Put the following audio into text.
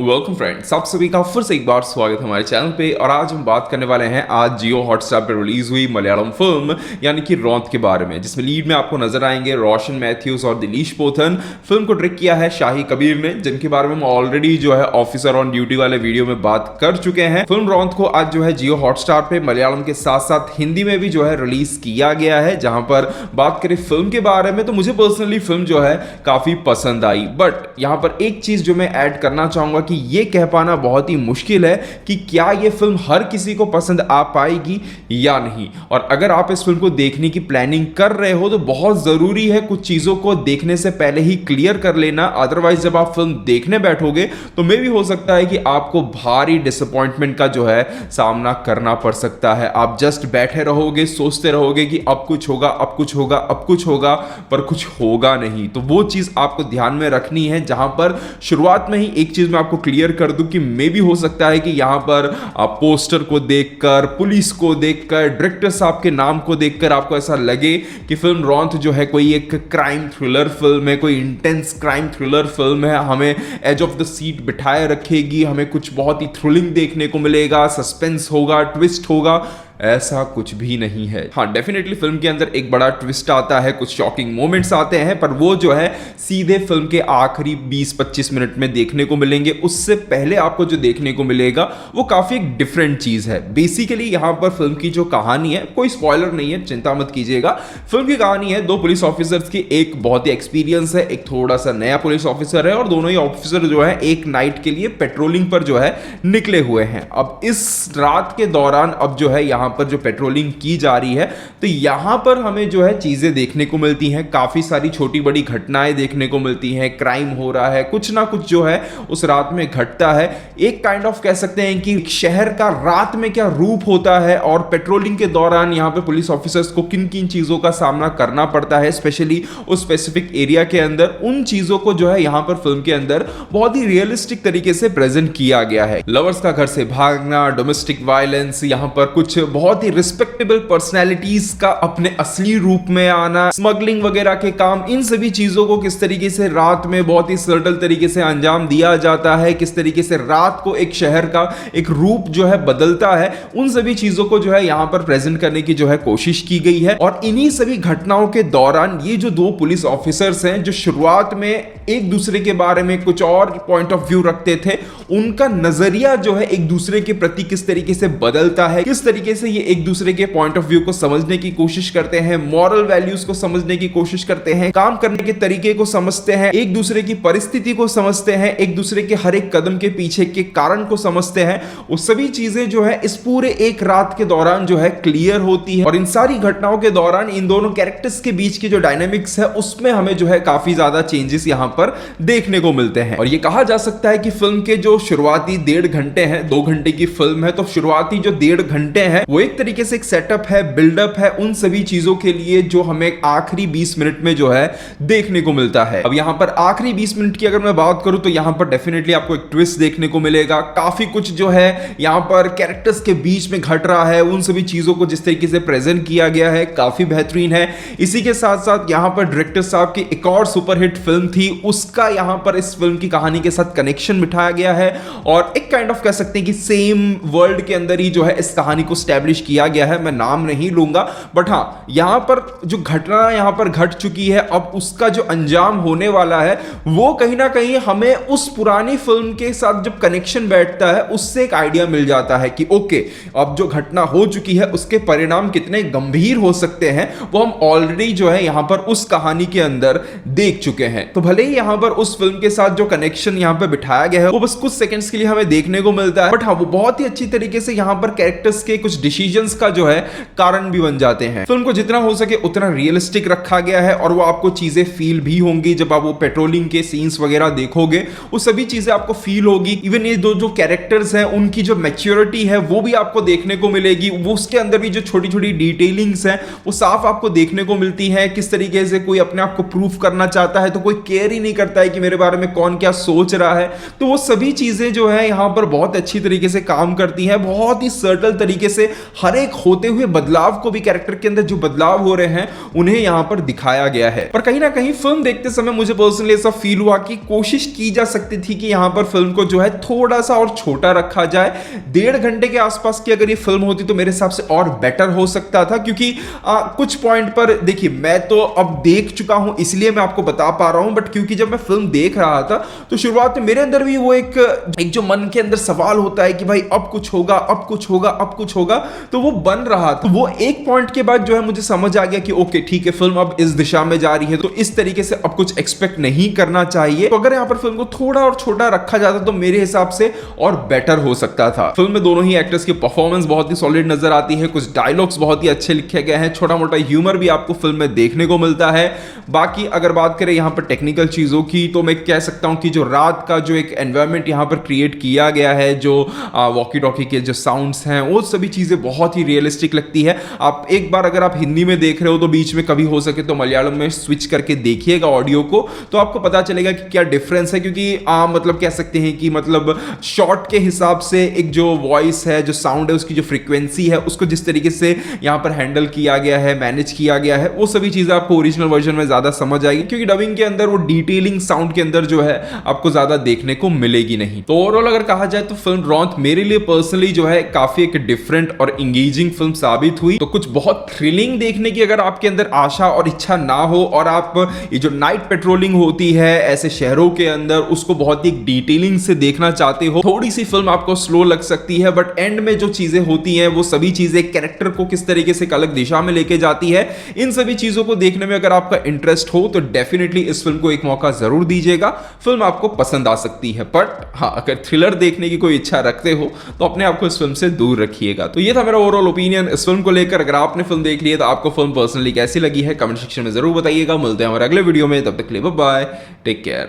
Welcome friends, आप सभी का फिर से एक बार स्वागत है हमारे चैनल पे। और आज हम बात करने वाले हैं आज जियो हॉटस्टार पे रिलीज हुई मलयालम फिल्म यानी कि रॉन्त के बारे में, जिसमें लीड में आपको नजर आएंगे रोशन मैथ्यूज और दिलीश पोथन। फिल्म को डायरेक्ट किया है शाही कबीर ने, जिनके बारे में हम ऑलरेडी जो है ऑफिसर ऑन ड्यूटी वाले वीडियो में बात कर चुके हैं। फिल्म रॉन्त को आज जो है जियो हॉटस्टार पे मलयालम के साथ साथ हिंदी में भी जो है रिलीज किया गया है। जहां पर बात करें फिल्म के बारे में तो मुझे पर्सनली फिल्म जो है काफी पसंद आई, बट यहां पर एक चीज जो मैं ऐड करना चाहूंगा कि ये कह पाना बहुत ही मुश्किल है कि क्या ये फिल्म हर किसी को पसंद आ पाएगी या नहीं। और अगर आप इस फिल्म को देखने की प्लानिंग कर रहे हो तो बहुत जरूरी है कुछ चीजों को देखने से पहले ही क्लियर कर लेना, अदरवाइज जब आप फिल्म देखने बैठोगे तो मे भी हो सकता है कि आपको भारी डिसअपॉइंटमेंट का जो है सामना करना पड़ सकता है। आप जस्ट बैठे रहोगे, सोचते रहोगे कि अब कुछ होगा, अब कुछ होगा, अब कुछ होगा, पर कुछ होगा नहीं। तो वो चीज आपको ध्यान में रखनी है, जहां पर शुरुआत में ही एक चीज मैं आपको क्लियर कर दूं कि मे भी हो सकता है कि यहां पर आप पोस्टर को देखकर, पुलिस को देखकर, डायरेक्टर साहब के नाम को देखकर आपको ऐसा लगे कि फिल्म रॉन्त जो है कोई एक क्राइम थ्रिलर फिल्म है, कोई इंटेंस क्राइम थ्रिलर फिल्म है, हमें एज ऑफ द सीट बिठाए रखेगी, हमें कुछ बहुत ही थ्रिलिंग देखने को मिलेगा, सस्पेंस होगा, ट्विस्ट होगा। ऐसा कुछ भी नहीं है। हाँ, डेफिनेटली फिल्म के अंदर एक बड़ा ट्विस्ट आता है, कुछ शॉकिंग मोमेंट्स आते हैं, पर वो जो है सीधे फिल्म के आखिरी 20-25 मिनट में देखने को मिलेंगे। उससे पहले आपको जो देखने को मिलेगा वो काफी एक डिफरेंट चीज है। बेसिकली यहां पर फिल्म की जो कहानी है, कोई स्पॉइलर नहीं है, चिंता मत कीजिएगा। फिल्म की कहानी है दो पुलिस ऑफिसर्स की, एक बहुत ही एक्सपीरियंस है, एक थोड़ा सा नया पुलिस ऑफिसर है, और दोनों ही ऑफिसर जो है एक नाइट के लिए पेट्रोलिंग पर जो है निकले हुए हैं। अब इस रात के दौरान अब जो है यहां पर जो पेट्रोलिंग की जा रही है तो यहां पर हमें जो है चीजें देखने को मिलती हैं, काफी सारी छोटी बड़ी घटनाएं देखने को मिलती हैं, क्राइम हो रहा है, कुछ ना कुछ जो है उस रात में घटता है। एक काइंड ऑफ कह सकते हैं कि शहर का रात में क्या रूप होता है, और पेट्रोलिंग के दौरान यहां पे पुलिस ऑफिसर्स को किन किन चीजों का सामना करना पड़ता है, स्पेशली उस स्पेसिफिक एरिया के अंदर, उन चीजों को जो है यहां पर फिल्म के अंदर बहुत ही रियलिस्टिक तरीके से प्रेजेंट किया गया है। लवर्स का घर से भागना, डोमेस्टिक वायलेंस, यहां पर कुछ बहुत ही रिस्पेक्टेबल पर्सनालिटीज का अपने असली रूप में आना, स्मगलिंग वगैरह के काम, इन सभी चीजों को किस तरीके से रात में बहुत ही सटल तरीके से अंजाम दिया जाता है, किस तरीके से रात को एक शहर का एक रूप जो है बदलता है, उन सभी चीजों को जो है यहां पर प्रेजेंट करने की जो है कोशिश की गई है। और इन्हीं सभी घटनाओं के दौरान ये जो दो पुलिस ऑफिसर्स हैं, जो शुरुआत में एक दूसरे के बारे में कुछ और पॉइंट ऑफ व्यू रखते थे, उनका नजरिया जो है एक दूसरे के प्रति किस तरीके से बदलता है, किस तरीके से ये एक दूसरे के पॉइंट ऑफ व्यू को समझने की कोशिश करते हैं, मॉरल वैल्यूज को समझने की कोशिश करते हैं, काम करने के तरीके को समझते हैं, एक दूसरे की परिस्थिति को समझते हैं, एक दूसरे के हर एक कदम के पीछे के कारण को समझते हैं। वो सभी चीजें जो है इस पूरे एक रात के दौरान जो है क्लियर होती है। और इन सारी घटनाओं के दौरान इन दोनों कैरेक्टर्स के बीच की जो डायनेमिक्स है उसमें हमें जो है काफी ज्यादा चेंजेस यहां पर देखने को मिलते हैं। और ये कहा जा सकता है कि फिल्म के जो शुरुआती 1.5 घंटे हैं, 2 घंटे की फिल्म है, तो शुरुआती जो 1.5 घंटे हैं वो एक तरीके से एक सेटअप है, बिल्डअप है उन सभी चीजों के लिए जो हमें आखिरी 20 मिनट में जो है देखने को मिलता है। अब यहां पर आखिरी 20 मिनट की अगर मैं बात करूं तो यहां पर डेफिनेटली आपको एक ट्विस्ट देखने को मिलेगा। काफी कुछ जो है यहां पर कैरेक्टर्स के बीच में घट रहा है, उन सभी चीजों को जिस तरीके से प्रेजेंट किया गया है काफी बेहतरीन है। इसी के साथ साथ यहां पर डायरेक्टर साहब की एक और सुपरहिट फिल्म थी, उसका यहां पर इस फिल्म की कहानी के साथ कनेक्शन बिठाया गया है, और एक काइंड ऑफ कह सकते हैं कि सेम वर्ल्ड के अंदर ही जो है इस कहानी को स्टैब्लिश किया गया है। मैं नाम नहीं लूंगा, बट हां, यहां पर जो घटना यहां पर घट चुकी है, अब उसका जो अंजाम होने वाला है वो कहीं ना कहीं हमें उस पुरानी फिल्म के साथ जब कनेक्शन बैठता है उससे एक आइडिया मिल जाता है कि ओके, अब जो घटना हो चुकी है उसके परिणाम कितने गंभीर हो सकते हैं, वो हम ऑलरेडी जो है यहां पर उस कहानी के अंदर देख चुके हैं। तो भले ही यहां पर उस फिल्म के साथ जो कनेक्शन यहां पर बिठाया गया है वो बस कुछ सेकंड्स के लिए हमें देखने को मिलता है, बट हाँ, वो बहुत ही अच्छी तरीके से यहां पर कैरेक्टर्स के कुछ डिसीजंस का जो है कारण भी बन जाते हैं। फिल्म को जितना हो सके उतना रियलिस्टिक रखा गया है, और वो आपको चीजें फील भी होंगी जब आप वो पेट्रोलिंग के सीन्स वगैरह देखोगे, वो सभी चीजें आपको फील होगी। इवन ये दो जो कैरेक्टर्स हैं उनकी जो मैच्योरिटी है वो भी आपको देखने को मिलेगी। वो उसके अंदर भी जो छोटी छोटी डिटेलिंग्स हैं वो साफ आपको देखने को मिलती है। किस तरीके से कोई अपने आप को प्रूफ करना चाहता है तो कोई केयर ही नहीं करता है कि मेरे बारे में कौन क्या सोच रहा है। तो वो सभी चीजें जो है यहाँ पर बहुत अच्छी तरीके से काम करती हैं, बहुत ही सर्टल तरीके से हर एक होते हुए बदलाव को भी, कैरेक्टर के अंदर जो बदलाव हो रहे हैं उन्हें यहाँ पर दिखाया गया है। पर कहीं ना कहीं फिल्म देखते समय मुझे पर्सनली ऐसा फील हुआ कि कोशिश की जा सकती थी कि यहाँ पर फिल्म को जो है थोड़ा सा और छोटा रखा जाए। 1.5 घंटे के आसपास की अगर ये फिल्म होती तो मेरे हिसाब से और बेटर हो सकता था, क्योंकि कुछ पॉइंट पर देखिए मैं तो अब देख चुका हूं इसलिए मैं आपको बता पा रहा हूं, बट क्योंकि जब मैं फिल्म देख रहा था तो शुरुआत में मेरे अंदर भी वो एक जो मन के अंदर सवाल होता है कि भाई अब कुछ होगा, अब कुछ होगा, अब कुछ होगा, तो वो बन रहा था। वो एक पॉइंट के बाद जो है मुझे समझ आ गया कि ओके ठीक है, फिल्म अब इस दिशा में जा रही है तो इस तरीके से अब कुछ एक्सपेक्ट नहीं करना चाहिए। तो अगर यहां पर फिल्म को थोड़ा और छोटा रखा जाता तो मेरे हिसाब से और बेटर हो सकता था। फिल्म में दोनों ही एक्टर्स की परफॉर्मेंस बहुत ही सॉलिड नजर आती है, कुछ डायलॉग्स बहुत ही अच्छे लिखे गए हैं, छोटा मोटा ह्यूमर भी आपको फिल्म में देखने को मिलता है। बाकी अगर बात करें यहां पर टेक्निकल चीजों की तो मैं कह सकता हूं कि जो रात का जो एक एनवायरनमेंट यहां पर क्रिएट किया गया है, जो वॉकी टॉकी के जो साउंड्स हैं वो सभी चीजें बहुत ही रियलिस्टिक लगती है। आप एक बार अगर आप हिंदी में देख रहे हो तो बीच में कभी हो सके तो मलयालम में स्विच करके देखिएगा ऑडियो को, तो आपको पता चलेगा कि क्या डिफरेंस है। क्योंकि मतलब कह सकते हैं कि मतलब शॉट के हिसाब से एक जो वॉइस है, जो साउंड है, उसकी जो फ्रीक्वेंसी है, उसको जिस तरीके से यहां पर हैंडल किया गया है, मैनेज किया गया है, वो सभी चीजें आपको ओरिजिनल वर्जन में ज्यादा समझ आएगी, क्योंकि डबिंग के अंदर वो डिटेलिंग साउंड के अंदर जो है आपको ज्यादा देखने को मिलेगी नहीं। तो ओवरऑल अगर कहा जाए तो फिल्म रॉन्थ मेरे लिए पर्सनली जो है काफी एक डिफरेंट और इंगेजिंग फिल्म साबित हुई। तो कुछ बहुत थ्रिलिंग देखने की अगर आपके अंदर आशा और इच्छा ना हो और आप ये जो नाइट पेट्रोलिंग होती है ऐसे शहरों के अंदर उसको बहुत ही डिटेलिंग से देखना चाहते हो, थोड़ी सी फिल्म आपको स्लो लग सकती है, बट एंड में जो चीजें होती हैं वो सभी चीजें कैरेक्टर को किस तरीके से एक अलग दिशा में लेके जाती है, इन सभी चीजों को देखने में अगर आपका इंटरेस्ट हो तो डेफिनेटली इस फिल्म को एक मौका जरूर दीजिएगा। फिल्म आपको पसंद आ सकती है, बट हाँ अगर थ्रिलर देखने की कोई इच्छा रखते हो तो अपने आप को इस फिल्म से दूर रखिएगा। तो ये था मेरा ओवरऑल ओपिनियन इस फिल्म को लेकर। अगर आपने फिल्म देख ली है तो आपको फिल्म पर्सनली कैसी लगी है कमेंट सेक्शन में जरूर बताइएगा। मिलते हैं हमारे अगले वीडियो में, तब तक के लिए बाय बाय, टेक केयर।